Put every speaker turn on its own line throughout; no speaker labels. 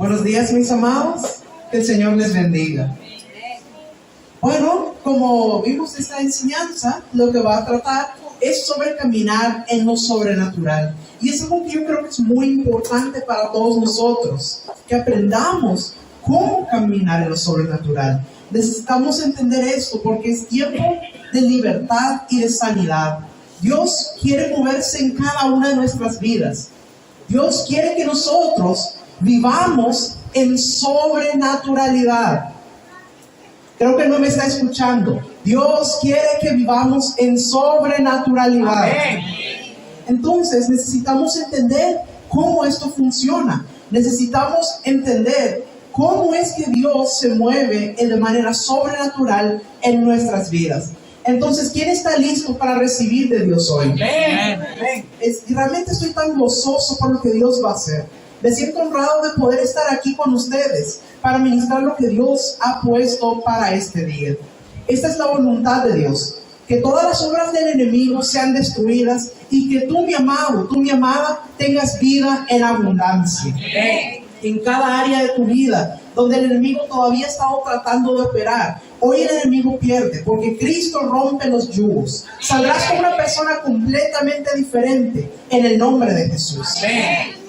Buenos días, mis amados. Que el Señor les bendiga. Bueno, como vimos esta enseñanza, lo que va a tratar es sobre caminar en lo sobrenatural. Y es algo que yo creo que es muy importante para todos nosotros, que aprendamos cómo caminar en lo sobrenatural. Necesitamos entender esto porque es tiempo de libertad y de sanidad. Dios quiere moverse en cada una de nuestras vidas. Dios quiere que nosotros vivamos en sobrenaturalidad. Creo que no me está escuchando. Dios quiere que vivamos en sobrenaturalidad. Amén. Entonces necesitamos entender cómo esto funciona. Necesitamos entender cómo es que Dios se mueve de manera sobrenatural en nuestras vidas. Entonces, ¿quién está listo para recibir de Dios hoy? Amén. Realmente estoy tan gozoso por lo que Dios va a hacer. Me siento honrado de poder estar aquí con ustedes para ministrar lo que Dios ha puesto para este día. Esta es la voluntad de Dios, que todas las obras del enemigo sean destruidas y que tú, mi amado, tú, mi amada, tengas vida en abundancia. En cada área de tu vida, donde el enemigo todavía está tratando de operar, hoy el enemigo pierde, porque Cristo rompe los yugos. Saldrás como una persona completamente diferente en el nombre de Jesús.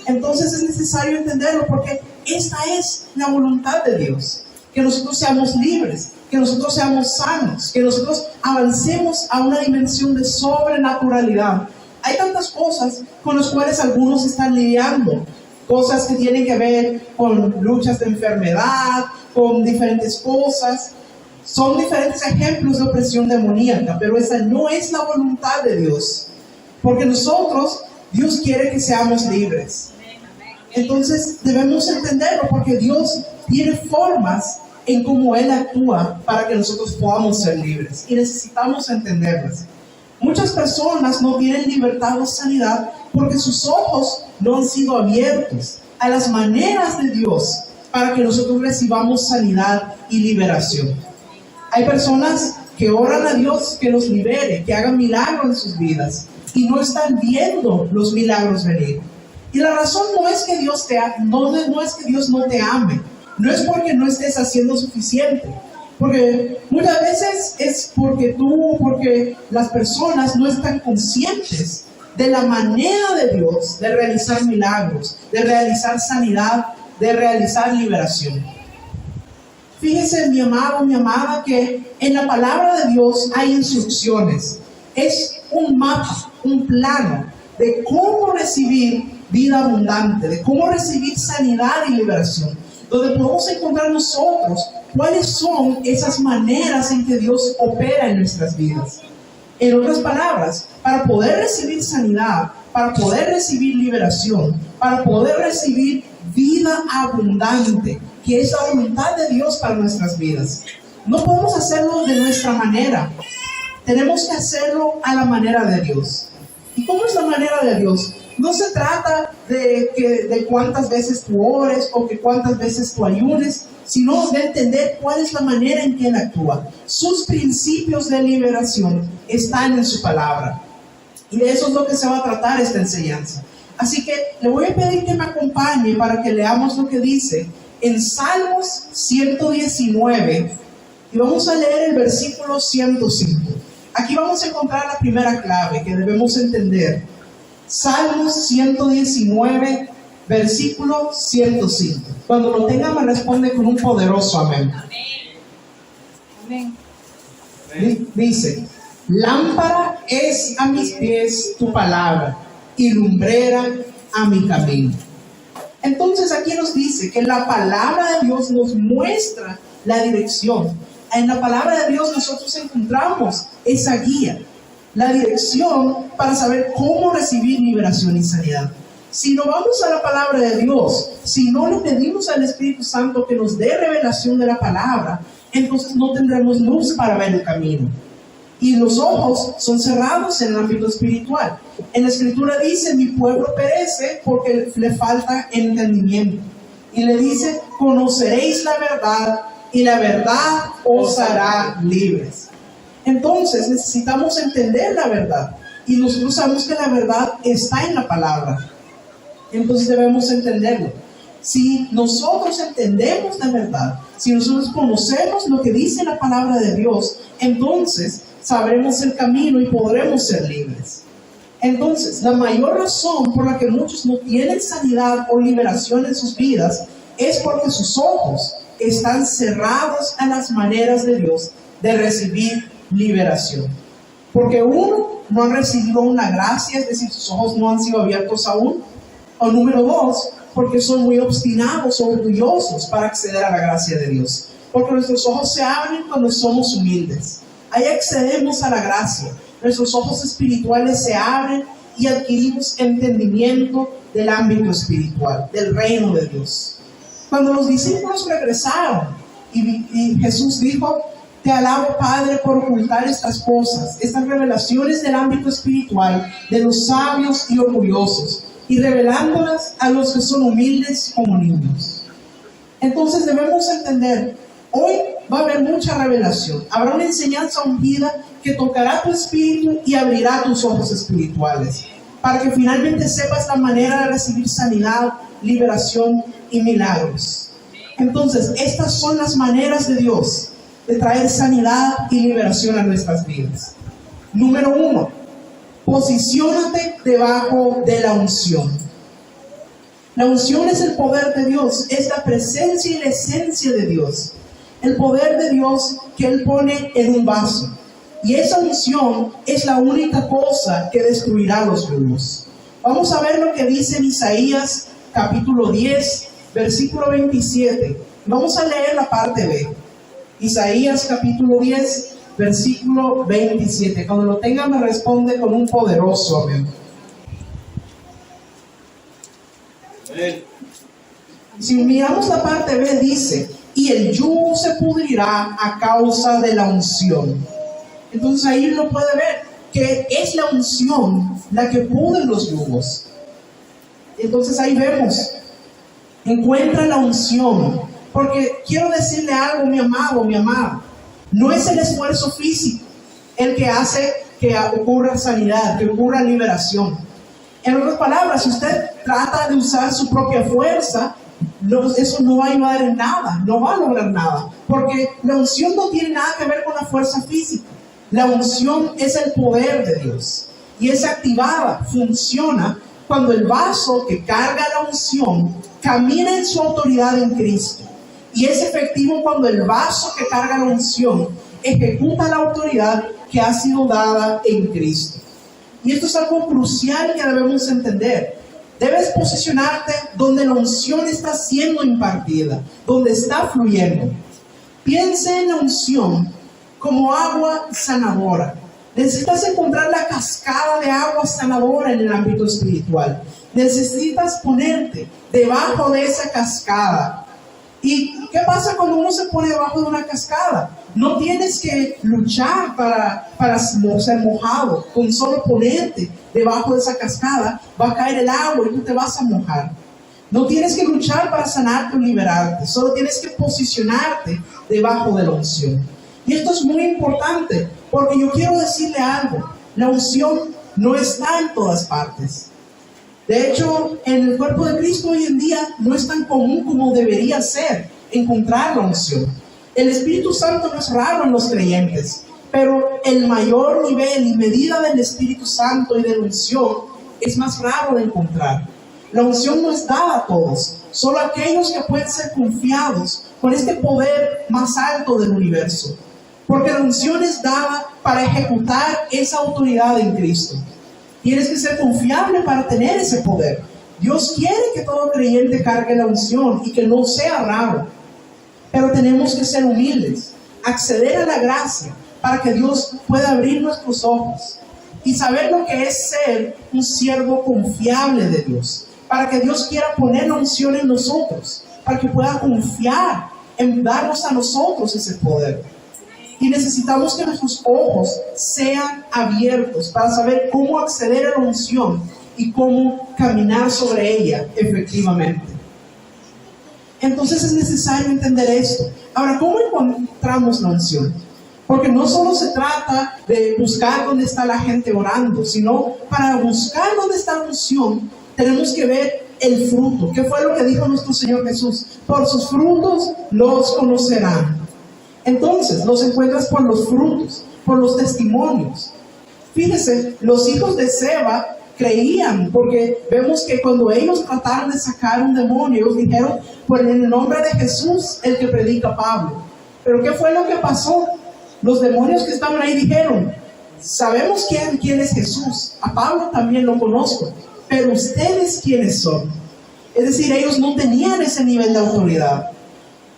Entonces es necesario entenderlo, porque esta es la voluntad de Dios. Que nosotros seamos libres, que nosotros seamos sanos, que nosotros avancemos a una dimensión de sobrenaturalidad. Hay tantas cosas con las cuales algunos están lidiando. Cosas que tienen que ver con luchas de enfermedad, con diferentes cosas. Son diferentes ejemplos de opresión demoníaca, pero esa no es la voluntad de Dios. Porque nosotros, Dios quiere que seamos libres. Entonces debemos entenderlo, porque Dios tiene formas en cómo Él actúa para que nosotros podamos ser libres. Y necesitamos entenderlas. Muchas personas no tienen libertad o sanidad porque sus ojos no han sido abiertos a las maneras de Dios para que nosotros recibamos sanidad y liberación. Hay personas que oran a Dios que los libere, que hagan milagros en sus vidas y no están viendo los milagros venir. Y la razón no es que Dios no es que Dios no te ame, no es porque no estés haciendo suficiente. Porque muchas veces es porque las personas no están conscientes de la manera de Dios de realizar milagros, de realizar sanidad, de realizar liberación. Fíjese, mi amado, mi amada, que en la palabra de Dios hay instrucciones. Es un mapa, un plano de cómo recibir vida abundante, de cómo recibir sanidad y liberación, donde podemos encontrar nosotros cuáles son esas maneras en que Dios opera en nuestras vidas. En otras palabras, para poder recibir sanidad, para poder recibir liberación, para poder recibir vida abundante, que es la voluntad de Dios para nuestras vidas, no podemos hacerlo de nuestra manera. Tenemos que hacerlo a la manera de Dios. ¿Y cómo es la manera de Dios? No se trata de cuántas veces tú ores o que cuántas veces tú ayunes, sino de entender cuál es la manera en que Él actúa. Sus principios de liberación están en su palabra. Y de eso es lo que se va a tratar esta enseñanza. Así que le voy a pedir que me acompañe para que leamos lo que dice en Salmos 119. Y vamos a leer el versículo 105. Aquí vamos a encontrar la primera clave que debemos entender. Salmos 119, versículo 105. Cuando lo tenga me responde con un poderoso amén. Amén. Dice: lámpara es a mis pies tu palabra y lumbrera a mi camino. Entonces aquí nos dice que la palabra de Dios nos muestra la dirección. En la palabra de Dios nosotros encontramos esa guía, la dirección para saber cómo recibir liberación y sanidad. Si no vamos a la palabra de Dios, si no le pedimos al Espíritu Santo que nos dé revelación de la palabra, entonces no tendremos luz para ver el camino. Y los ojos son cerrados en el ámbito espiritual. En la Escritura dice: mi pueblo perece porque le falta entendimiento. Y le dice: conoceréis la verdad y la verdad os hará libres. Entonces necesitamos entender la verdad. Y nosotros sabemos que la verdad está en la palabra. Entonces debemos entenderlo. si nosotros entendemos de verdad, si nosotros conocemos lo que dice la palabra de Dios, entonces sabremos el camino y podremos ser libres. Entonces, la mayor razón por la que muchos no tienen sanidad o liberación en sus vidas es porque sus ojos están cerrados a las maneras de Dios de recibir liberación. Porque uno, no han recibido una gracia, es decir, sus ojos no han sido abiertos aún. O número dos, porque son muy obstinados o orgullosos para acceder a la gracia de Dios. Porque nuestros ojos se abren cuando somos humildes. Ahí accedemos a la gracia. Nuestros ojos espirituales se abren y adquirimos entendimiento del ámbito espiritual, del reino de Dios. Cuando los discípulos regresaron y Jesús dijo: te alabo, Padre, por ocultar estas cosas, estas revelaciones del ámbito espiritual de los sabios y orgullosos, y revelándolas a los que son humildes como niños. Entonces debemos entender, hoy va a haber mucha revelación. Habrá una enseñanza ungida que tocará tu espíritu y abrirá tus ojos espirituales, para que finalmente sepas la manera de recibir sanidad, liberación y milagros. Entonces, estas son las maneras de Dios de traer sanidad y liberación a nuestras vidas. Número 1, posiciónate debajo de la unción. La unción es el poder de Dios, es la presencia y la esencia de Dios. El poder de Dios que Él pone en un vaso. Y esa unción es la única cosa que destruirá los yugos. Vamos a ver lo que dice en Isaías capítulo 10, versículo 27. Vamos a leer la parte B. Isaías capítulo 10, versículo 27. Cuando lo tenga me responde con un poderoso amén. Si miramos la parte B, dice: y el yugo se pudrirá a causa de la unción. Entonces ahí uno puede ver que es la unción la que pudre los yugos. Entonces ahí vemos, encuentra la unción. Porque quiero decirle algo, mi amado, mi amada. No es el esfuerzo físico el que hace que ocurra sanidad, que ocurra liberación. En otras palabras, si usted trata de usar su propia fuerza, eso no va a ayudar en nada, no va a lograr nada. Porque la unción no tiene nada que ver con la fuerza física. La unción es el poder de Dios. Y es activada, funciona cuando el vaso que carga la unción camina en su autoridad en Cristo. Y es efectivo cuando el vaso que carga la unción ejecuta la autoridad que ha sido dada en Cristo. Y esto es algo crucial que debemos entender. Debes posicionarte donde la unción está siendo impartida, donde está fluyendo. Piensa en la unción como agua sanadora. Necesitas encontrar la cascada de agua sanadora en el ámbito espiritual. Necesitas ponerte debajo de esa cascada. ¿Y qué pasa cuando uno se pone debajo de una cascada? No tienes que luchar para ser mojado. Con solo ponerte debajo de esa cascada va a caer el agua y tú te vas a mojar. No tienes que luchar para sanarte o liberarte. Solo tienes que posicionarte debajo de la unción. Y esto es muy importante porque yo quiero decirle algo. La unción no está en todas partes. De hecho, en el cuerpo de Cristo hoy en día no es tan común como debería ser encontrar la unción. El Espíritu Santo no es raro en los creyentes, pero el mayor nivel y medida del Espíritu Santo y de la unción es más raro de encontrar. La unción no es dada a todos, solo a aquellos que pueden ser confiados con este poder más alto del universo. Porque la unción es dada para ejecutar esa autoridad en Cristo. Tienes que ser confiable para tener ese poder. Dios quiere que todo creyente cargue la unción y que no sea raro. Pero tenemos que ser humildes, acceder a la gracia para que Dios pueda abrir nuestros ojos y saber lo que es ser un siervo confiable de Dios. Para que Dios quiera poner la unción en nosotros, para que pueda confiar en darnos a nosotros ese poder. Y necesitamos que nuestros ojos sean abiertos para saber cómo acceder a la unción y cómo caminar sobre ella efectivamente. Entonces es necesario entender esto. Ahora, ¿cómo encontramos la unción? Porque no solo se trata de buscar dónde está la gente orando, sino para buscar dónde está la unción, tenemos que ver el fruto. ¿Qué fue lo que dijo nuestro Señor Jesús? Por sus frutos los conocerán. Entonces, los encuentras por los frutos, por los testimonios. Fíjese, los hijos de Seba creían, porque vemos que cuando ellos trataron de sacar un demonio, ellos dijeron, pues en el nombre de Jesús, el que predica Pablo. Pero ¿qué fue lo que pasó? Los demonios que estaban ahí dijeron, sabemos quién es Jesús, a Pablo también lo conozco, pero ustedes quiénes son. Es decir, ellos no tenían ese nivel de autoridad.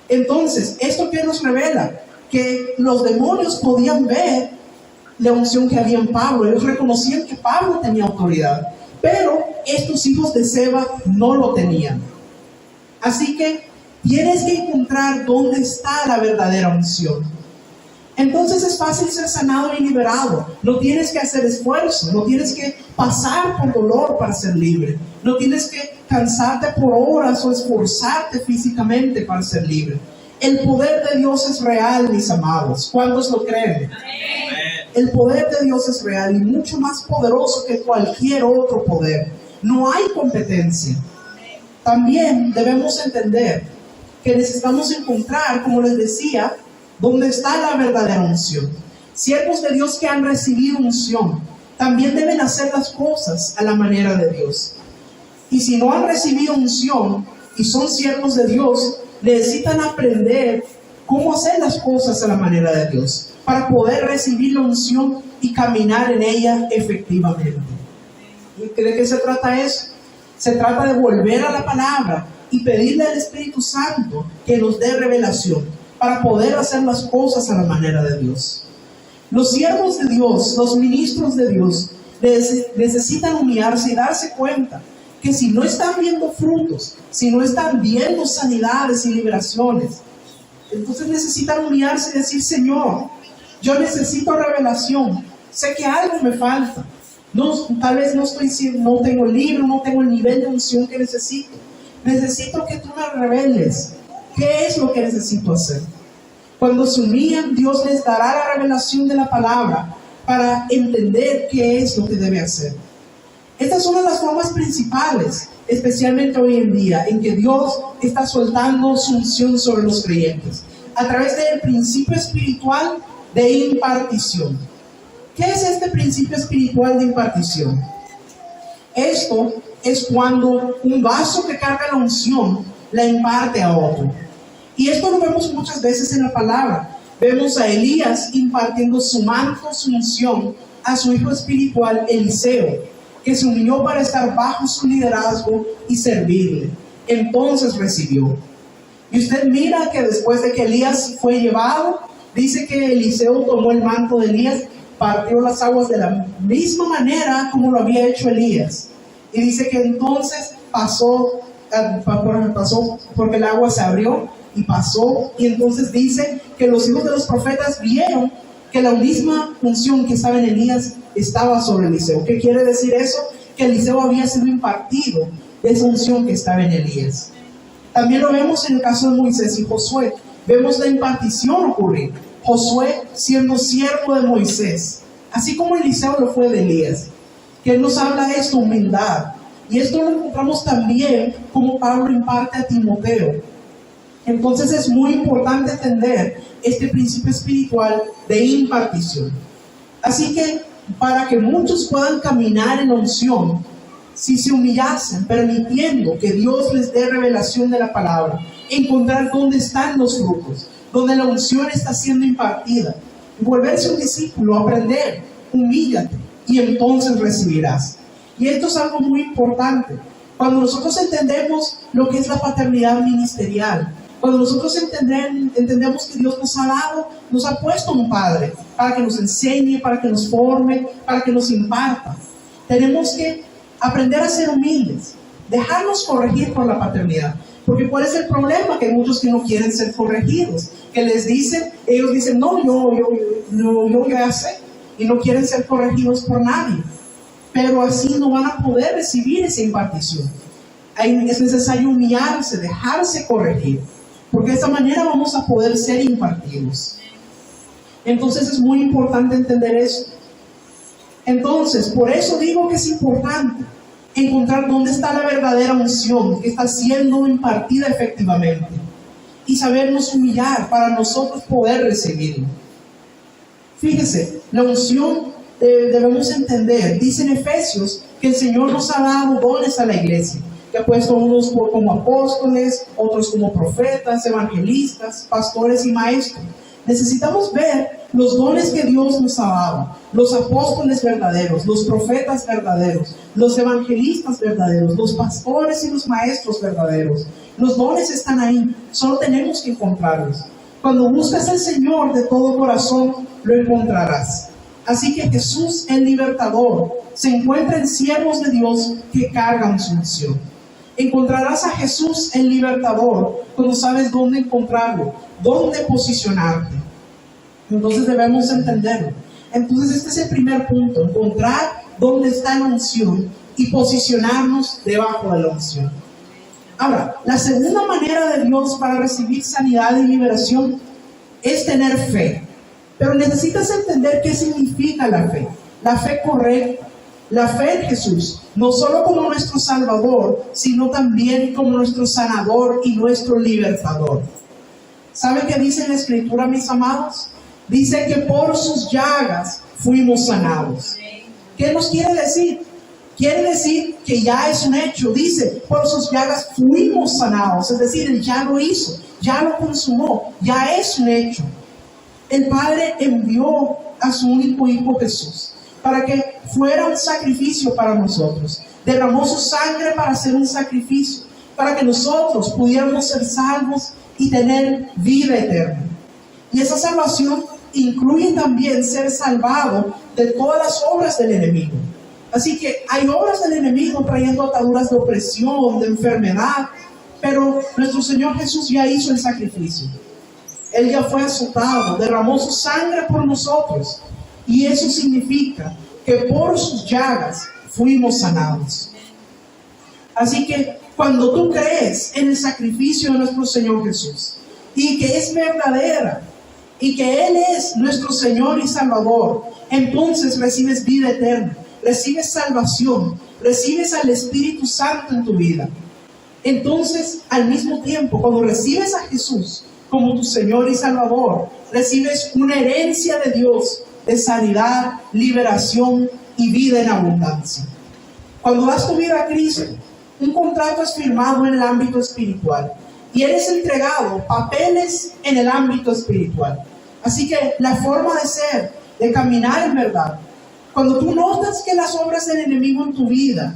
Entonces, ¿esto qué nos revela? Que los demonios podían ver la unción que había en Pablo. Ellos reconocían que Pablo tenía autoridad, pero estos hijos de Seba no lo tenían. Así que tienes que encontrar dónde está la verdadera unción. Entonces es fácil ser sanado y liberado. No tienes que hacer esfuerzo, no tienes que pasar por dolor para ser libre. No tienes que cansarte por horas o esforzarte físicamente para ser libre. El poder de Dios es real, mis amados. ¿Cuántos lo creen? El poder de Dios es real y mucho más poderoso que cualquier otro poder. No hay competencia. También debemos entender que necesitamos encontrar, como les decía, dónde está la verdadera unción. Siervos de Dios que han recibido unción también deben hacer las cosas a la manera de Dios. Y si no han recibido unción y son siervos de Dios, necesitan aprender cómo hacer las cosas a la manera de Dios para poder recibir la unción y caminar en ella efectivamente. ¿Y de qué se trata eso? Se trata de volver a la palabra y pedirle al Espíritu Santo que nos dé revelación para poder hacer las cosas a la manera de Dios. Los siervos de Dios, los ministros de Dios, necesitan humillarse y darse cuenta que si no están viendo frutos, si no están viendo sanidades y liberaciones, entonces necesitan humillarse y decir, Señor, yo necesito revelación, sé que algo me falta, tal vez no tengo el libro, no tengo el nivel de unción que necesito que tú me reveles qué es lo que necesito hacer. Cuando se humillan, Dios les dará la revelación de la palabra para entender qué es lo que debe hacer. Estas son las formas principales, especialmente hoy en día, en que Dios está soltando su unción sobre los creyentes, a través del principio espiritual de impartición. ¿Qué es este principio espiritual de impartición? Esto es cuando un vaso que carga la unción la imparte a otro. Y esto lo vemos muchas veces en la palabra. Vemos a Elías impartiendo su manto, su unción, a su hijo espiritual Eliseo, que se unió para estar bajo su liderazgo y servirle. Entonces recibió. Y usted mira que después de que Elías fue llevado, dice que Eliseo tomó el manto de Elías, partió las aguas de la misma manera como lo había hecho Elías. Y dice que entonces pasó porque el agua se abrió y pasó. Y entonces dice que los hijos de los profetas vieron que la misma unción que estaba en Elías estaba sobre Eliseo. ¿Qué quiere decir eso? Que Eliseo había sido impartido de esa unción que estaba en Elías. También lo vemos en el caso de Moisés y Josué. Vemos la impartición ocurrir. Josué siendo siervo de Moisés, así como Eliseo lo fue de Elías. Que él nos habla de esto, humildad. Y esto lo encontramos también como Pablo imparte a Timoteo. Entonces es muy importante entender este principio espiritual de impartición. Así que para que muchos puedan caminar en la unción, si se humillasen, permitiendo que Dios les dé revelación de la palabra, encontrar dónde están los frutos, donde la unción está siendo impartida, volverse un discípulo, aprender, humíllate y entonces recibirás. Y esto es algo muy importante. Cuando nosotros entendemos lo que es la paternidad ministerial, cuando nosotros entendemos que Dios nos ha dado, nos ha puesto un padre para que nos enseñe, para que nos forme, para que nos imparta, tenemos que aprender a ser humildes, dejarnos corregir por la paternidad. Porque ¿cuál es el problema? Que hay muchos que no quieren ser corregidos, que ellos dicen, no, yo ya sé, y no quieren ser corregidos por nadie. Pero así no van a poder recibir esa impartición. Es necesario humillarse, dejarse corregir, porque de esta manera vamos a poder ser impartidos. Entonces es muy importante entender eso. Entonces, por eso digo que es importante encontrar dónde está la verdadera unción que está siendo impartida efectivamente y sabernos humillar para nosotros poder recibirlo. Fíjese, la unción debemos entender, dice en Efesios que el Señor nos ha dado dones a la iglesia, que ha puesto unos como apóstoles, otros como profetas, evangelistas, pastores y maestros. Necesitamos ver los dones que Dios nos ha dado, los apóstoles verdaderos, los profetas verdaderos, los evangelistas verdaderos, los pastores y los maestros verdaderos. Los dones están ahí, solo tenemos que encontrarlos. Cuando buscas al Señor de todo corazón, lo encontrarás. Así que Jesús, el libertador, se encuentra en siervos de Dios que cargan su unción. Encontrarás a Jesús, el libertador, cuando sabes dónde encontrarlo, dónde posicionarte. Entonces debemos entenderlo. Entonces este es el primer punto, encontrar dónde está la unción y posicionarnos debajo de la unción. Ahora, la segunda manera de Dios para recibir sanidad y liberación es tener fe. Pero necesitas entender qué significa la fe correcta, la fe en Jesús, no solo como nuestro Salvador, sino también como nuestro sanador y nuestro libertador. ¿Saben qué dice en la Escritura, mis amados? Dice que por sus llagas fuimos sanados. ¿Qué nos quiere decir? Quiere decir que ya es un hecho. Dice, por sus llagas fuimos sanados. Es decir, Él ya lo hizo, ya lo consumó, ya es un hecho. El Padre envió a su único Hijo Jesús para que fuera un sacrificio para nosotros. Derramó su sangre para ser un sacrificio, para que nosotros pudiéramos ser salvos y tener vida eterna. Y esa salvación incluye también ser salvado de todas las obras del enemigo. Así que hay obras del enemigo trayendo ataduras de opresión, de enfermedad, pero nuestro Señor Jesús ya hizo el sacrificio. Él ya fue azotado, derramó su sangre por nosotros. Y eso significa que por sus llagas fuimos sanados. Así que cuando tú crees en el sacrificio de nuestro Señor Jesús y que es verdadera y que Él es nuestro Señor y Salvador, entonces recibes vida eterna, recibes salvación, recibes al Espíritu Santo en tu vida. Entonces, al mismo tiempo, cuando recibes a Jesús como tu Señor y Salvador, recibes una herencia de Dios de sanidad, liberación y vida en abundancia. Cuando das tu vida a Cristo, un contrato es firmado en el ámbito espiritual y eres entregado papeles en el ámbito espiritual. Así que la forma de ser, de caminar en verdad, cuando tú notas que las obras del enemigo en tu vida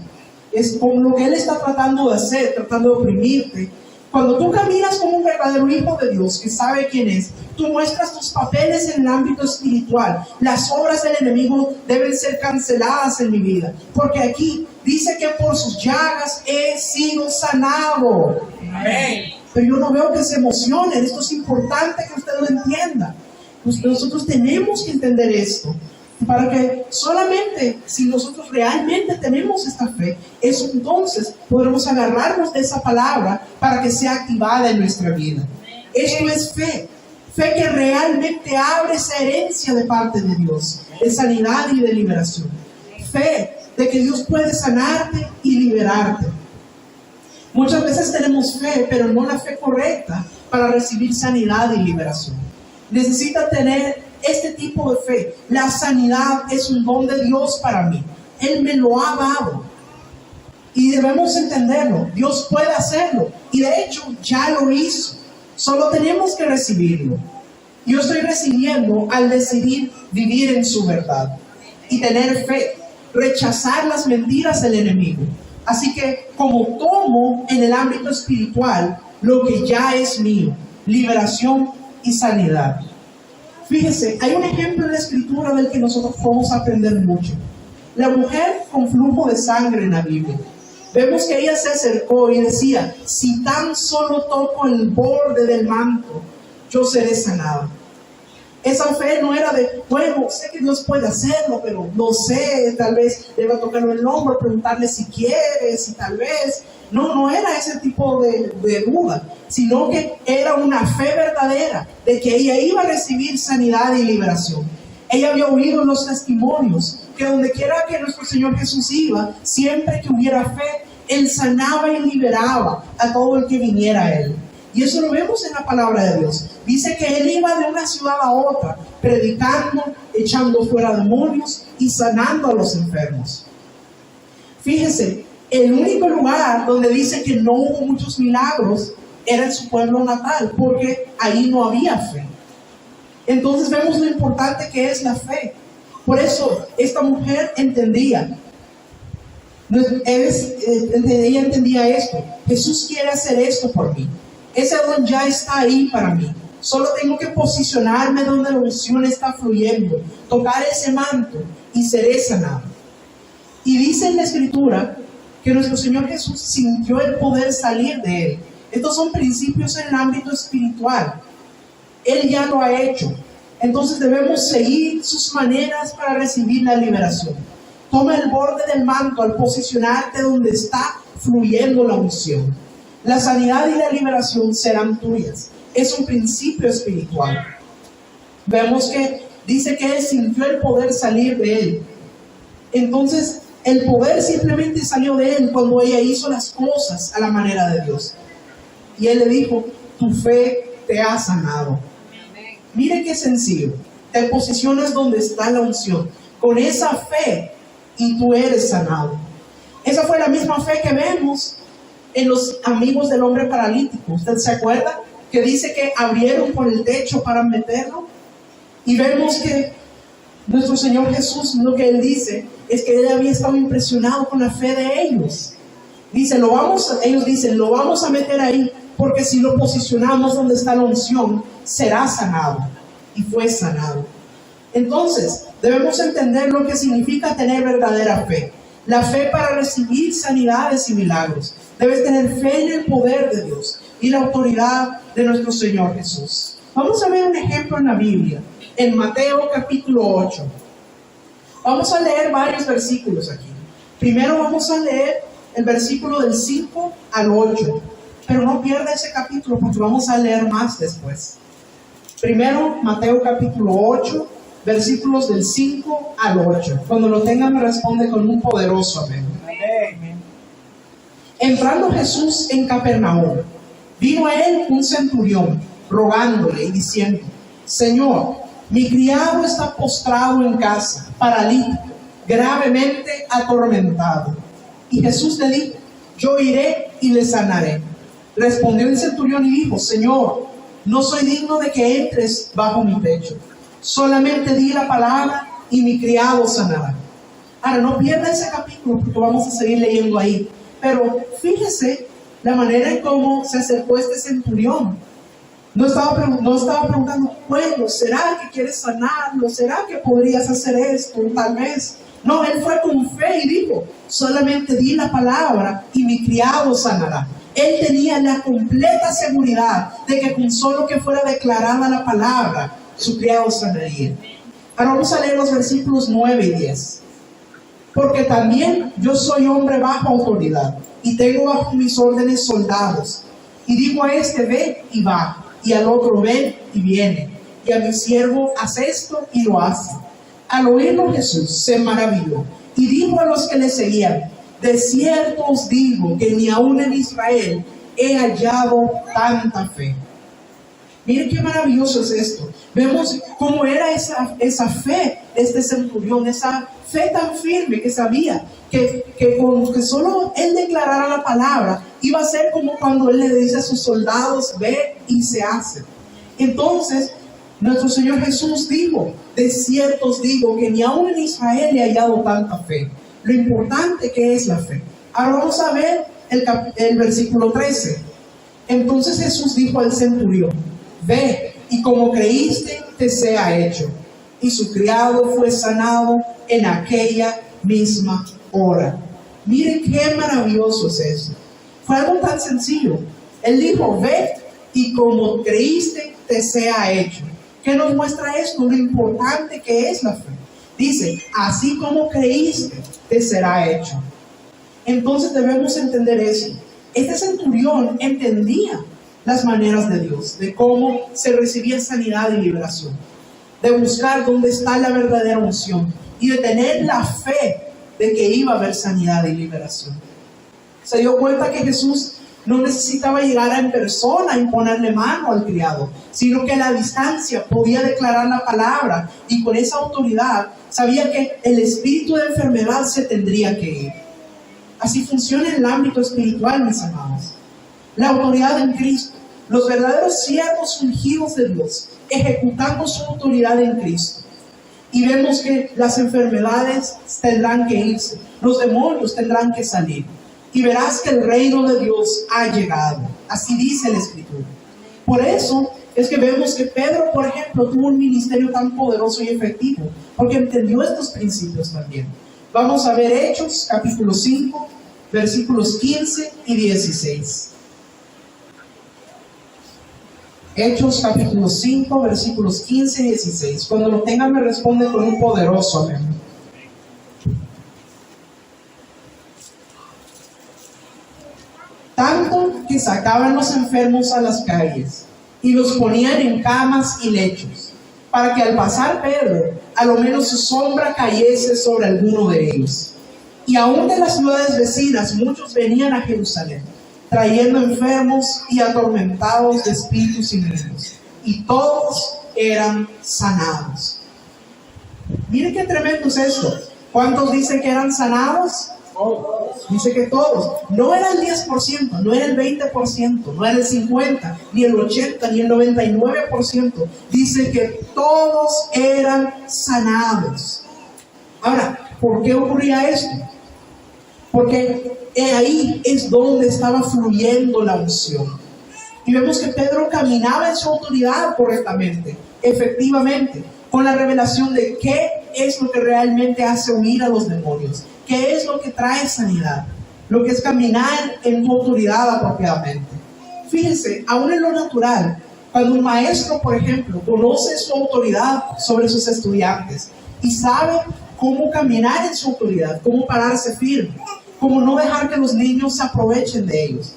es con lo que él está tratando de hacer, tratando de oprimirte, cuando tú caminas como un verdadero hijo de Dios que sabe quién es, tú muestras tus papeles en el ámbito espiritual. Las obras del enemigo deben ser canceladas en mi vida, porque aquí dice que por sus llagas he sido sanado. Amén. Pero yo no veo que se emocionen. Esto es importante que usted lo entienda. Nosotros tenemos que entender esto, para que solamente si nosotros realmente tenemos esta fe, eso entonces podremos agarrarnos de esa palabra para que sea activada en nuestra vida. Esto es fe, fe que realmente abre esa herencia de parte de Dios, de sanidad y de liberación. Fe de que Dios puede sanarte y liberarte. Muchas veces tenemos fe, pero no la fe correcta para recibir sanidad y liberación. Necesita tener este tipo de fe. La sanidad es un don de Dios para mí. Él me lo ha dado. Y debemos entenderlo. Dios puede hacerlo. Y de hecho ya lo hizo. Solo tenemos que recibirlo. Yo estoy recibiendo al decidir vivir en su verdad. Y tener fe. Rechazar las mentiras del enemigo. Así que como tomo en el ámbito espiritual lo que ya es mío. Liberación y sanidad. Fíjese, hay un ejemplo en la Escritura del que nosotros podemos aprender mucho. La mujer con flujo de sangre en la Biblia. Vemos que ella se acercó y decía, si tan solo toco el borde del manto, yo seré sanada. Esa fe no era de, bueno, sé que Dios puede hacerlo, pero no sé, tal vez deba tocarlo en el hombro, preguntarle si quiere, si tal vez. No era ese tipo de duda, sino que era una fe verdadera de que ella iba a recibir sanidad y liberación. Ella había oído los testimonios que donde quiera que nuestro Señor Jesús iba, siempre que hubiera fe, Él sanaba y liberaba a todo el que viniera a Él. Y eso lo vemos en la palabra de Dios. Dice que Él iba de una ciudad a otra, predicando, echando fuera demonios y sanando a los enfermos. Fíjese, el único lugar donde dice que no hubo muchos milagros era en su pueblo natal, porque ahí no había fe. Entonces vemos lo importante que es la fe. Por eso esta mujer entendía. Ella entendía esto. Jesús quiere hacer esto por mí. Ese don ya está ahí para mí. Solo tengo que posicionarme donde la unción está fluyendo, tocar ese manto y seré sanado. Y dice en la Escritura que nuestro Señor Jesús sintió el poder salir de Él. Estos son principios en el ámbito espiritual. Él ya lo ha hecho. Entonces debemos seguir sus maneras para recibir la liberación. Toma el borde del manto al posicionarte donde está fluyendo la unción. La sanidad y la liberación serán tuyas. Es un principio espiritual. Vemos que dice que Él sintió el poder salir de Él. Entonces, el poder simplemente salió de Él cuando ella hizo las cosas a la manera de Dios. Y Él le dijo, tu fe te ha sanado. Mire qué sencillo. Te posicionas donde está la unción. Con esa fe y tú eres sanado. Esa fue la misma fe que vemos en los amigos del hombre paralítico. ¿Usted se acuerda? Que dice que abrieron por el techo para meterlo. Y vemos que nuestro Señor Jesús, lo que Él dice, es que Él había estado impresionado con la fe de ellos. Ellos dicen, lo vamos a meter ahí, porque si lo posicionamos donde está la unción, será sanado. Y fue sanado. Entonces, debemos entender lo que significa tener verdadera fe. La fe para recibir sanidades y milagros. Debes tener fe en el poder de Dios y la autoridad de nuestro Señor Jesús. Vamos a ver un ejemplo en la Biblia, en Mateo capítulo 8. Vamos a leer varios versículos aquí. Primero vamos a leer el versículo del 5 al 8. Pero no pierda ese capítulo porque vamos a leer más después. Primero, Mateo capítulo 8, versículos del 5 al 8. Cuando lo tenga me responde con un poderoso amén. Entrando Jesús en Capernaum, vino a él un centurión, rogándole y diciendo, Señor, mi criado está postrado en casa, paralítico, gravemente atormentado. Y Jesús le dijo, yo iré y le sanaré. Respondió el centurión y dijo, Señor, no soy digno de que entres bajo mi techo. Solamente di la palabra y mi criado sanará. Ahora, no pierda ese capítulo porque vamos a seguir leyendo ahí. Pero fíjese la manera en cómo se acercó este centurión. No estaba preguntando, bueno, ¿será que quieres sanarlo? ¿Será que podrías hacer esto? Tal vez. No, él fue con fe y dijo, solamente di la palabra y mi criado sanará. Él tenía la completa seguridad de que con solo que fuera declarada la palabra, su criado sanaría. Ahora vamos a leer los versículos 9 y 10. Porque también yo soy hombre bajo autoridad y tengo bajo mis órdenes soldados. Y digo a este, ve y va, y al otro, ven y viene. Y a mi siervo, haz esto y lo hace. Al oírlo Jesús se maravilló y dijo a los que le seguían, de cierto os digo que ni aún en Israel he hallado tanta fe. Miren qué maravilloso es esto. Vemos cómo era esa fe de este centurión, esa fe tan firme que sabía que con que solo él declarara la palabra, iba a ser como cuando él le dice a sus soldados, ve y se hace. Entonces, nuestro Señor Jesús dijo, de cierto os digo que ni aún en Israel he hallado tanta fe. Lo importante que es la fe. Ahora vamos a ver el versículo 13. Entonces Jesús dijo al centurión, ve y como creíste te sea hecho. Y su criado fue sanado en aquella misma hora. Miren qué maravilloso es eso. Fue algo tan sencillo. Él dijo, ve y como creíste te sea hecho. ¿Qué nos muestra esto? Lo importante que es la fe. Dice, así como creíste, te será hecho. Entonces debemos entender eso. Este centurión entendía las maneras de Dios, de cómo se recibía sanidad y liberación, de buscar dónde está la verdadera unción. y de tener la fe de que iba a haber sanidad y liberación. Se dio cuenta que Jesús no necesitaba llegar en persona a imponerle mano al criado, sino que a la distancia podía declarar la palabra, y con esa autoridad sabía que el espíritu de enfermedad se tendría que ir. Así funciona en el ámbito espiritual, mis amados. La autoridad en Cristo, los verdaderos siervos ungidos de Dios, ejecutando su autoridad en Cristo. Y vemos que las enfermedades tendrán que irse, los demonios tendrán que salir. Y verás que el reino de Dios ha llegado. Así dice la Escritura. Por eso es que vemos que Pedro, por ejemplo, tuvo un ministerio tan poderoso y efectivo, porque entendió estos principios también. Vamos a ver Hechos, capítulo 5, versículos 15 y 16. Hechos, capítulo 5, versículos 15 y 16. Cuando lo tengan, me responde con un poderoso amén. Tanto que sacaban los enfermos a las calles y los ponían en camas y lechos, para que al pasar Pedro, a lo menos su sombra cayese sobre alguno de ellos. Y aún de las ciudades vecinas muchos venían a Jerusalén, trayendo enfermos y atormentados de espíritus inmundos, y todos eran sanados. Miren qué tremendo es esto. ¿Cuántos dicen que eran sanados? Dice que todos. No era el 10%, no era el 20%, no era el 50%, ni el 80%, ni el 99%. Dice que todos eran sanados. Ahora, ¿por qué ocurría esto? Porque ahí es donde estaba fluyendo la unción. Y vemos que Pedro caminaba en su autoridad correctamente, efectivamente, con la revelación de qué es lo que realmente hace huir a los demonios, qué es lo que trae sanidad, lo que es caminar en tu autoridad apropiadamente. Fíjense, aún en lo natural, cuando un maestro, por ejemplo, conoce su autoridad sobre sus estudiantes y sabe cómo caminar en su autoridad, cómo pararse firme, cómo no dejar que los niños se aprovechen de ellos.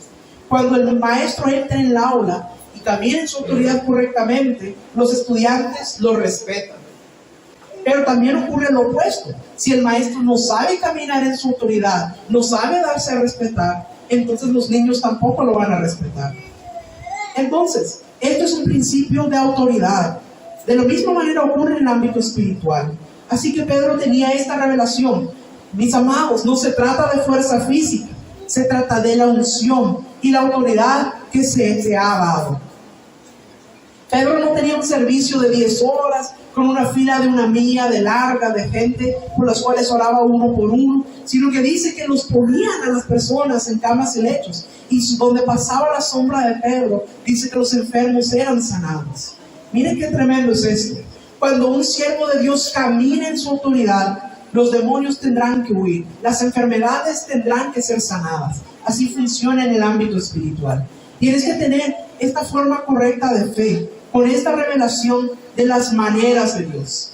Cuando el maestro entra en el aula y camina en su autoridad correctamente, los estudiantes lo respetan. Pero también ocurre lo opuesto. Si el maestro no sabe caminar en su autoridad, no sabe darse a respetar, entonces los niños tampoco lo van a respetar. Entonces, esto es un principio de autoridad. De la misma manera ocurre en el ámbito espiritual. Así que Pedro tenía esta revelación. Mis amados, no se trata de fuerza física, se trata de la unción y la autoridad que se ha dado. Pedro no tenía un servicio de 10 horas con una fila de 1 milla de larga de gente por las cuales oraba uno por uno, sino que dice que los ponían a las personas en camas y lechos, y donde pasaba la sombra de Pedro, dice que los enfermos eran sanados. Miren qué tremendo es esto. Cuando un siervo de Dios camina en su autoridad, los demonios tendrán que huir, las enfermedades tendrán que ser sanadas. Así funciona en el ámbito espiritual. Tienes que tener esta forma correcta de fe, con esta revelación de las maneras de Dios.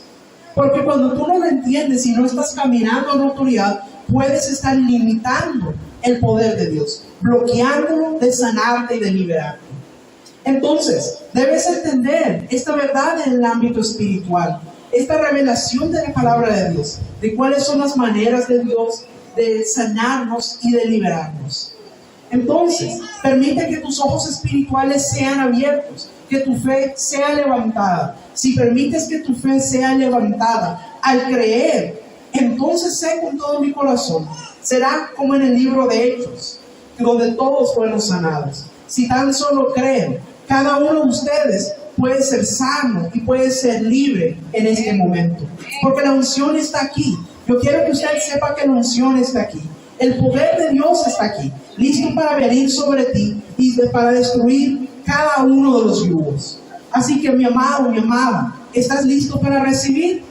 Porque cuando tú no lo entiendes y no estás caminando en autoridad, puedes estar limitando el poder de Dios, bloqueándolo de sanarte y de liberarte. Entonces, debes entender esta verdad en el ámbito espiritual, esta revelación de la palabra de Dios, de cuáles son las maneras de Dios de sanarnos y de liberarnos. Entonces, permite que tus ojos espirituales sean abiertos, que tu fe sea levantada. Si permites que tu fe sea levantada al creer, entonces sé con todo mi corazón, será como en el libro de Hechos, donde todos fueron sanados. Si tan solo creen, cada uno de ustedes puede ser sano y puede ser libre en este momento, porque la unción está aquí. Yo quiero que usted sepa que la unción está aquí. El poder de Dios está aquí, listo para venir sobre ti y para destruir cada uno de los yugos. Así que mi amado, mi amada, ¿estás listo para recibir?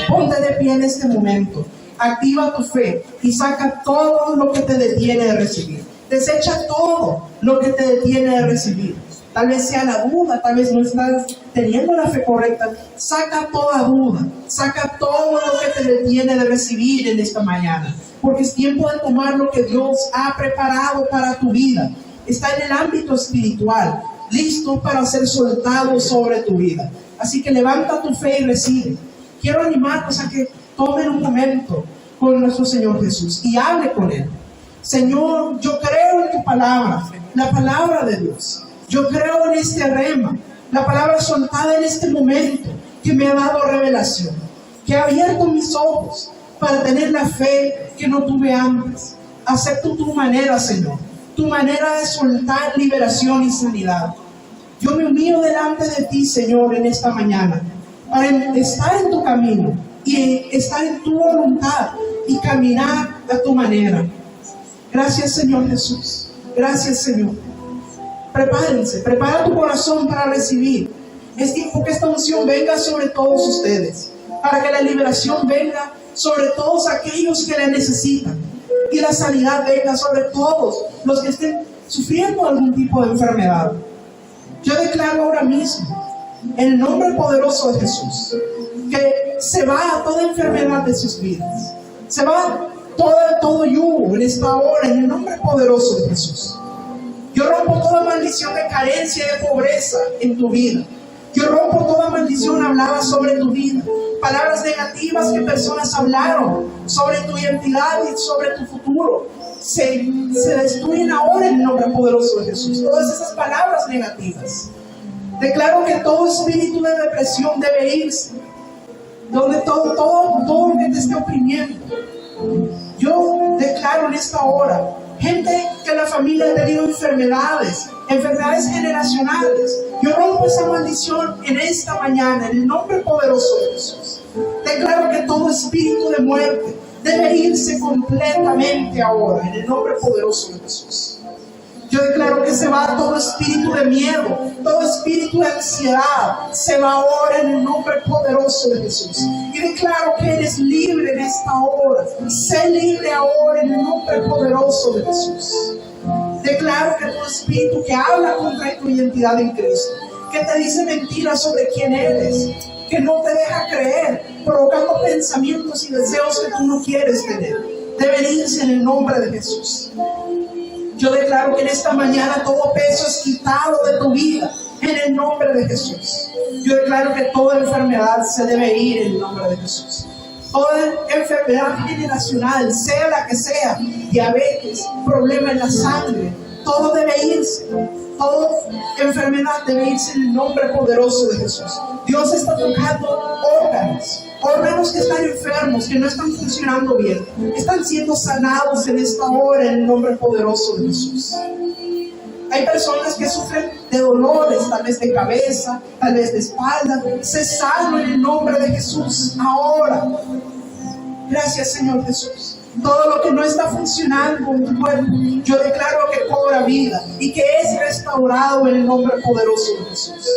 Ponte de pie en este momento, activa tu fe y saca todo lo que te detiene de recibir. Desecha todo lo que te detiene de recibir. Tal vez sea la duda, tal vez no estás teniendo la fe correcta. Saca toda duda, saca todo lo que te detiene de recibir en esta mañana, porque es tiempo de tomar lo que Dios ha preparado para tu vida. Está en el ámbito espiritual, listo para ser soltado sobre tu vida. Así que levanta tu fe y recibe. quiero animarlos a que tomen un momento con nuestro Señor Jesús y hable con Él. Señor, yo creo en tu palabra, la palabra de Dios. Yo creo en este rema, la palabra soltada en este momento que me ha dado revelación, que ha abierto mis ojos para tener la fe que no tuve antes. Acepto tu manera, Señor, tu manera de soltar liberación y sanidad. Yo me humillo delante de ti, Señor, en esta mañana, para estar en tu camino y estar en tu voluntad y caminar a tu manera. Gracias, Señor Jesús. Gracias, Señor. Prepárense, prepara tu corazón para recibir. Es tiempo que esta unción venga sobre todos ustedes, para que la liberación venga sobre todos aquellos que la necesitan y la sanidad venga sobre todos los que estén sufriendo algún tipo de enfermedad. Yo declaro ahora mismo, en el nombre poderoso de Jesús, que se va toda enfermedad de sus vidas. Se va todo yugo en esta hora, en el nombre poderoso de Jesús. Yo rompo toda maldición de carencia y de pobreza en tu vida. Yo rompo toda maldición hablada sobre tu vida. Palabras negativas que personas hablaron sobre tu identidad y sobre tu futuro. Se destruyen ahora en el nombre poderoso de Jesús. Todas esas palabras negativas. Declaro que todo espíritu de depresión debe irse. Donde todo lo que te esté oprimiendo. Yo declaro en esta hora, gente que en la familia ha tenido enfermedades generacionales. Yo rompo esa maldición en esta mañana, en el nombre poderoso de Jesús. Declaro que todo espíritu de muerte debe irse completamente ahora, en el nombre poderoso de Jesús. Yo declaro que se va todo espíritu de miedo, todo espíritu de ansiedad, se va ahora en el nombre poderoso de Jesús. Y declaro que eres libre en esta hora. Sé libre ahora en el nombre poderoso de Jesús. Declaro que todo espíritu que habla contra tu identidad en Cristo, que te dice mentiras sobre quién eres, que no te deja creer, provocando pensamientos y deseos que tú no quieres tener, deben irse en el nombre de Jesús. Yo declaro que en esta mañana todo peso es quitado de tu vida en el nombre de Jesús. Yo declaro que toda enfermedad se debe ir en el nombre de Jesús. Toda enfermedad generacional, sea la que sea, diabetes, problema en la sangre, todo debe irse. Toda enfermedad debe irse en el nombre poderoso de Jesús. Dios está tocando órganos que están enfermos, que no están funcionando bien, están siendo sanados en esta hora en el nombre poderoso de Jesús. Hay personas que sufren de dolores, tal vez de cabeza, tal vez de espalda. Se sanan en el nombre de Jesús ahora. Gracias, Señor Jesús. Todo lo que no está funcionando en tu cuerpo, yo declaro que cobra vida y que es restaurado en el nombre poderoso de Jesús.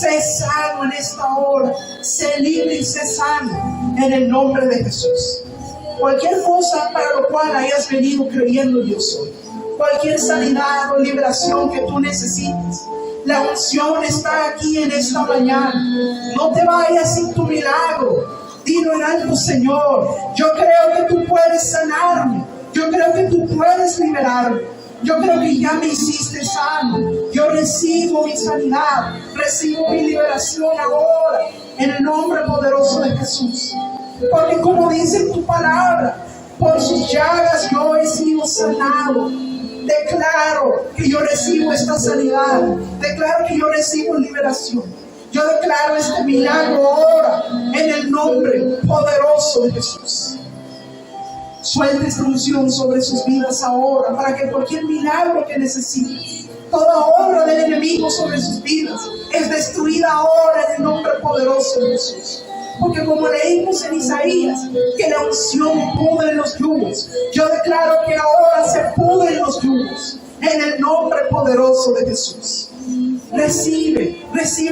Sé sano en esta hora, sé libre y sé sano en el nombre de Jesús. Cualquier cosa para lo cual hayas venido creyendo yo soy, cualquier sanidad o liberación que tú necesites, la unción está aquí en esta mañana. No te vayas sin tu milagro. Dilo en alto: Señor, yo creo que tú puedes sanarme. Yo creo que tú puedes liberarme. Yo creo que ya me hiciste sano. Yo recibo mi sanidad, recibo mi liberación ahora, en el nombre poderoso de Jesús. Porque como dice en tu palabra, por sus llagas yo he sido sanado. Declaro que yo recibo esta sanidad. Declaro que yo recibo liberación. Yo declaro este milagro ahora en el nombre poderoso de Jesús. Suelta esta unción sobre sus vidas ahora, para que cualquier milagro que necesiten, toda obra del enemigo sobre sus vidas, es destruida ahora en el nombre poderoso de Jesús. Porque como leímos en Isaías, que la unción pudre los yugos, yo declaro que ahora se pudren los yugos en el nombre poderoso de Jesús. Recibe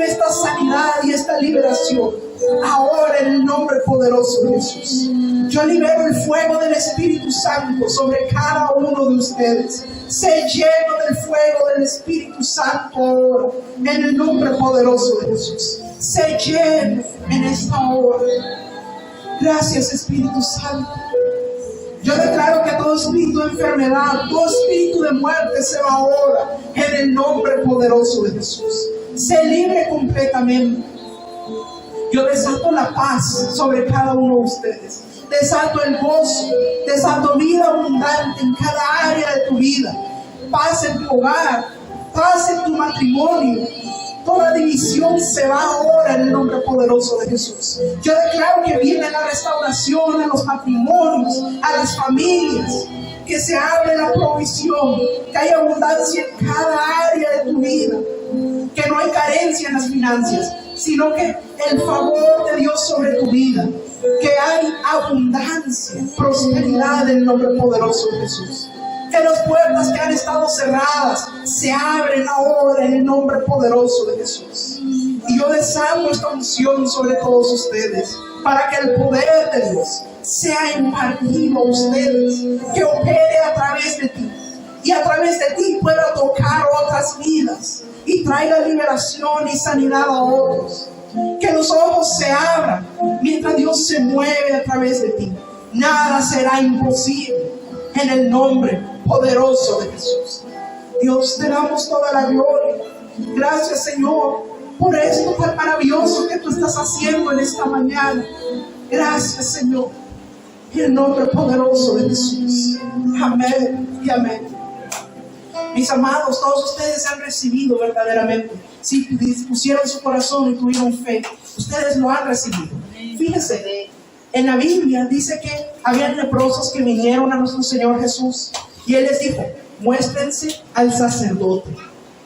esta sanidad y esta liberación ahora en el nombre poderoso de Jesús. Yo libero el fuego del Espíritu Santo sobre cada uno de ustedes. Sé lleno del fuego del Espíritu Santo ahora en el nombre poderoso de Jesús. Sé lleno en esta hora. Gracias, Espíritu Santo. Yo declaro que todo espíritu de enfermedad, todo espíritu de muerte se va ahora en el nombre poderoso de Jesús. Sé libre completamente. Yo desato la paz sobre cada uno de ustedes. Desato el gozo, desato vida abundante en cada área de tu vida. Paz en tu hogar, paz en tu matrimonio. Toda división se va ahora en el nombre poderoso de Jesús. Yo declaro que viene la restauración a los matrimonios, a las familias, que se abre la provisión, que hay abundancia en cada área de tu vida, que no hay carencia en las finanzas, sino que el favor de Dios sobre tu vida, que hay abundancia, prosperidad en el nombre poderoso de Jesús. Que las puertas que han estado cerradas se abren ahora en el nombre poderoso de Jesús. Y yo desato esta unción sobre todos ustedes, para que el poder de Dios sea impartido a ustedes, que opere a través de ti, y a través de ti pueda tocar otras vidas, y traiga liberación y sanidad a otros. Que los ojos se abran mientras Dios se mueve a través de ti. Nada será imposible en el nombre poderoso de Jesús. Dios, te damos toda la gloria. Gracias, Señor, por esto tan maravilloso que tú estás haciendo en esta mañana. Gracias, Señor, en el nombre poderoso de Jesús. Amén y amén. Mis amados, todos ustedes han recibido verdaderamente. Si dispusieron su corazón y tuvieron fe, ustedes lo han recibido. Fíjense, en la Biblia dice que habían leprosos que vinieron a nuestro Señor Jesús y Él les dijo: muéstrense al sacerdote.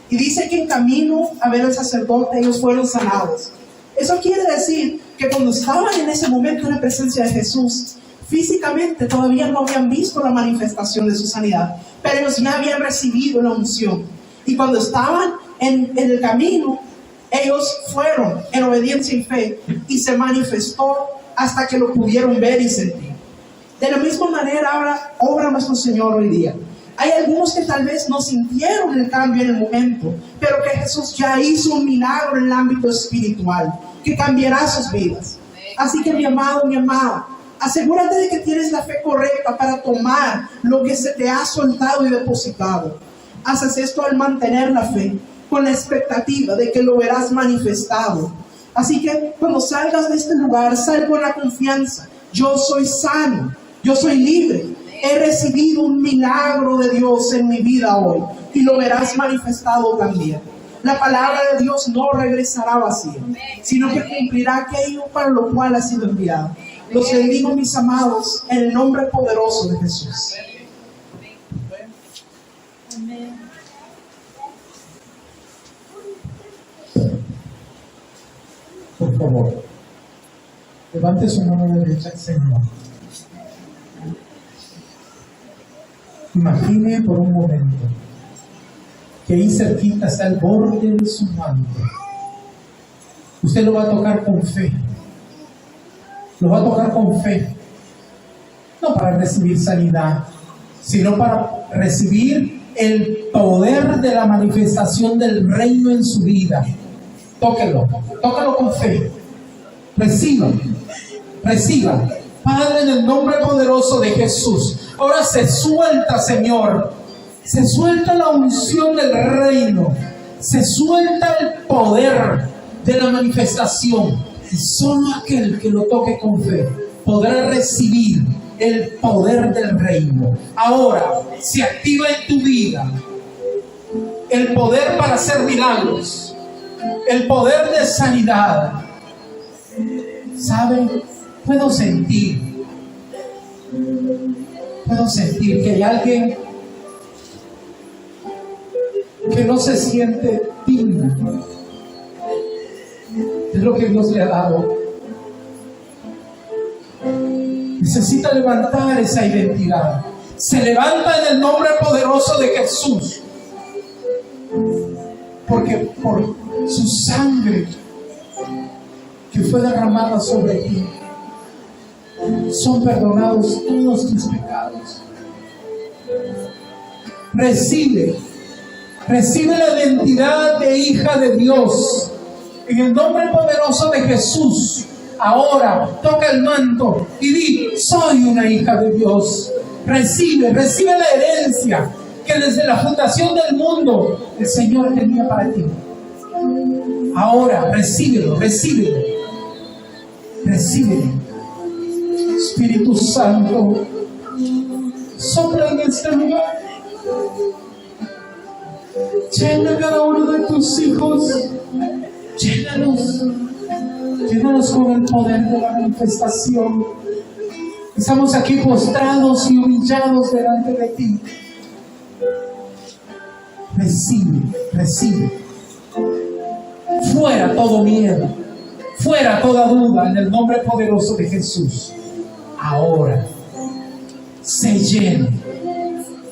Y dice que en camino a ver al sacerdote ellos fueron sanados. Eso quiere decir que cuando estaban en ese momento en la presencia de Jesús, físicamente todavía no habían visto la manifestación de su sanidad, pero ellos ya habían recibido la unción. Y cuando estaban en el camino, ellos fueron en obediencia y fe, y se manifestó hasta que lo pudieron ver y sentir. De la misma manera ahora obra nuestro Señor hoy día. Hay algunos que tal vez no sintieron el cambio en el momento, pero que Jesús ya hizo un milagro en el ámbito espiritual, que cambiará sus vidas. Así que mi amado, mi amada, asegúrate de que tienes la fe correcta para tomar lo que se te ha soltado y depositado. Haces esto al mantener la fe, con la expectativa de que lo verás manifestado. Así que cuando salgas de este lugar, sal con la confianza. Yo soy sano, yo soy libre. He recibido un milagro de Dios en mi vida hoy, y lo verás manifestado también. La palabra de Dios no regresará vacía, sino que cumplirá aquello para lo cual ha sido enviada. Los bendigo, mis amados, en el nombre poderoso de Jesús. Amén.
Por favor, levante su mano derecha al Señor. Imagine por un momento que ahí cerquita está el borde de su manto. Usted lo va a tocar con fe. Lo va a tocar con fe. No para recibir sanidad, sino para recibir el poder de la manifestación del reino en su vida. Tóquelo con fe. Reciba. Padre, en el nombre poderoso de Jesús, ahora se suelta, Señor, se suelta la unción del reino, se suelta el poder de la manifestación, y solo aquel que lo toque con fe podrá recibir el poder del reino. Ahora se activa en tu vida el poder para hacer milagros, el poder de sanidad. ¿Saben? Puedo sentir que hay alguien que no se siente digno de lo que Dios le ha dado. Necesita levantar esa identidad. Se levanta en el nombre poderoso de Jesús, porque por su sangre que fue derramada sobre ti, son perdonados todos tus pecados. Recibe la identidad de hija de Dios en el nombre poderoso de Jesús. Ahora toca el manto y di: soy una hija de Dios. Recibe la herencia que desde la fundación del mundo el Señor tenía para ti. Ahora recíbelo. Recibe. Espíritu Santo, sopla en este lugar. Llena cada uno de tus hijos. Llénalos. Llénalos con el poder de la manifestación. Estamos aquí postrados y humillados delante de ti. Recibe, recibe. Fuera todo miedo. Fuera toda duda en el nombre poderoso de Jesús. Ahora, se llene.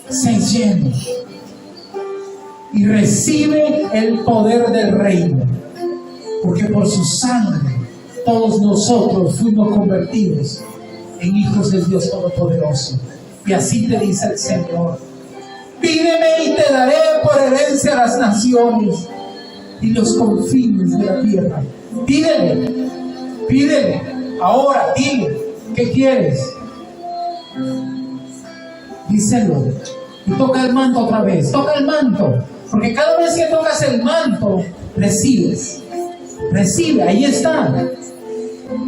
Se llene. Y recibe el poder del reino. Porque por su sangre todos nosotros fuimos convertidos en hijos del Dios Todopoderoso. Y así te dice el Señor: pídeme y te daré por herencia las naciones y los confines de la tierra. Pídele, pídele. Ahora, dile, ¿qué quieres? Díselo. Y toca el manto otra vez. Toca el manto. Porque cada vez que tocas el manto, recibes. Recibe, ahí está.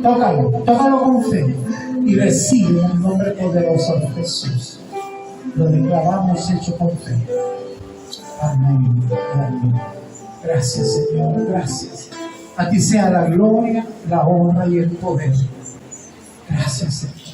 Tócalo, tócalo con fe. Y recibe en el nombre poderoso de Jesús. Lo declaramos hecho con fe. Amén. Amén. Gracias, Señor. Gracias. A ti sea la gloria, la honra y el poder. Gracias, Señor.